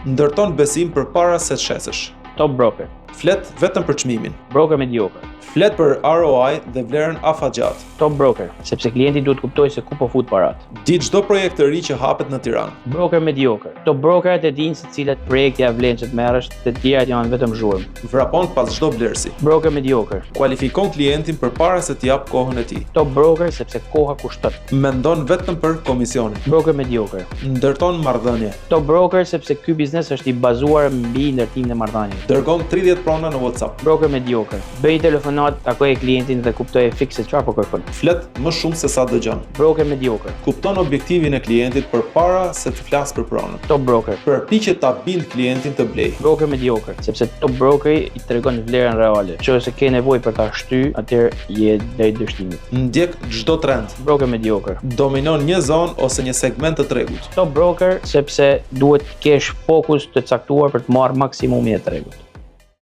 Ndërton besim përpara se të shesësh. Top broker. Flet vetëm për çmimin. Broker mediocre. Flet për ROI dhe vlerën afatgjat. Top broker, sepse klienti duhet kuptojë se ku po fut parat. Di çdo projekt të ri që hapet në Tiranë. Broker mediocre. Top brokerat e dinë se cilat projekte ja vlen që të merresh, të tjerat janë vetëm zhurmë. Vrapon pas çdo vlerësi. Broker mediocre. Kualifikon klientin përpara se të jap kohën e tij. Top broker sepse koha kushton. Mendon vetëm për komisionin. Broker mediocre. Ndërton marrëdhënie. Top broker sepse ky biznes është i bazuar mbi ndërtimin e marrëdhënieve. Dërgon 30 prona në WhatsApp. Broker mediocre. Bëj telefonat, takoje klientin dhe kuptoje fikse çfarë po kërkon. Flet më shumë se sa dëgjon. Broker mediocre. Kupton objektivin e klientit përpara se të flas për pronën. Top broker. Përpiqet ta bind klientin të blej. Broker mediocre, sepse top brokeri i tregon vlerën reale. Nëse ke nevojë për ta shtyr, atëherë je drejt dështimit. Ndjek çdo trend. Broker mediocre. Dominon një zonë ose një segment të tregut. Top broker sepse duhet të kesh fokus të caktuar për të marrë maksimumi e tregut.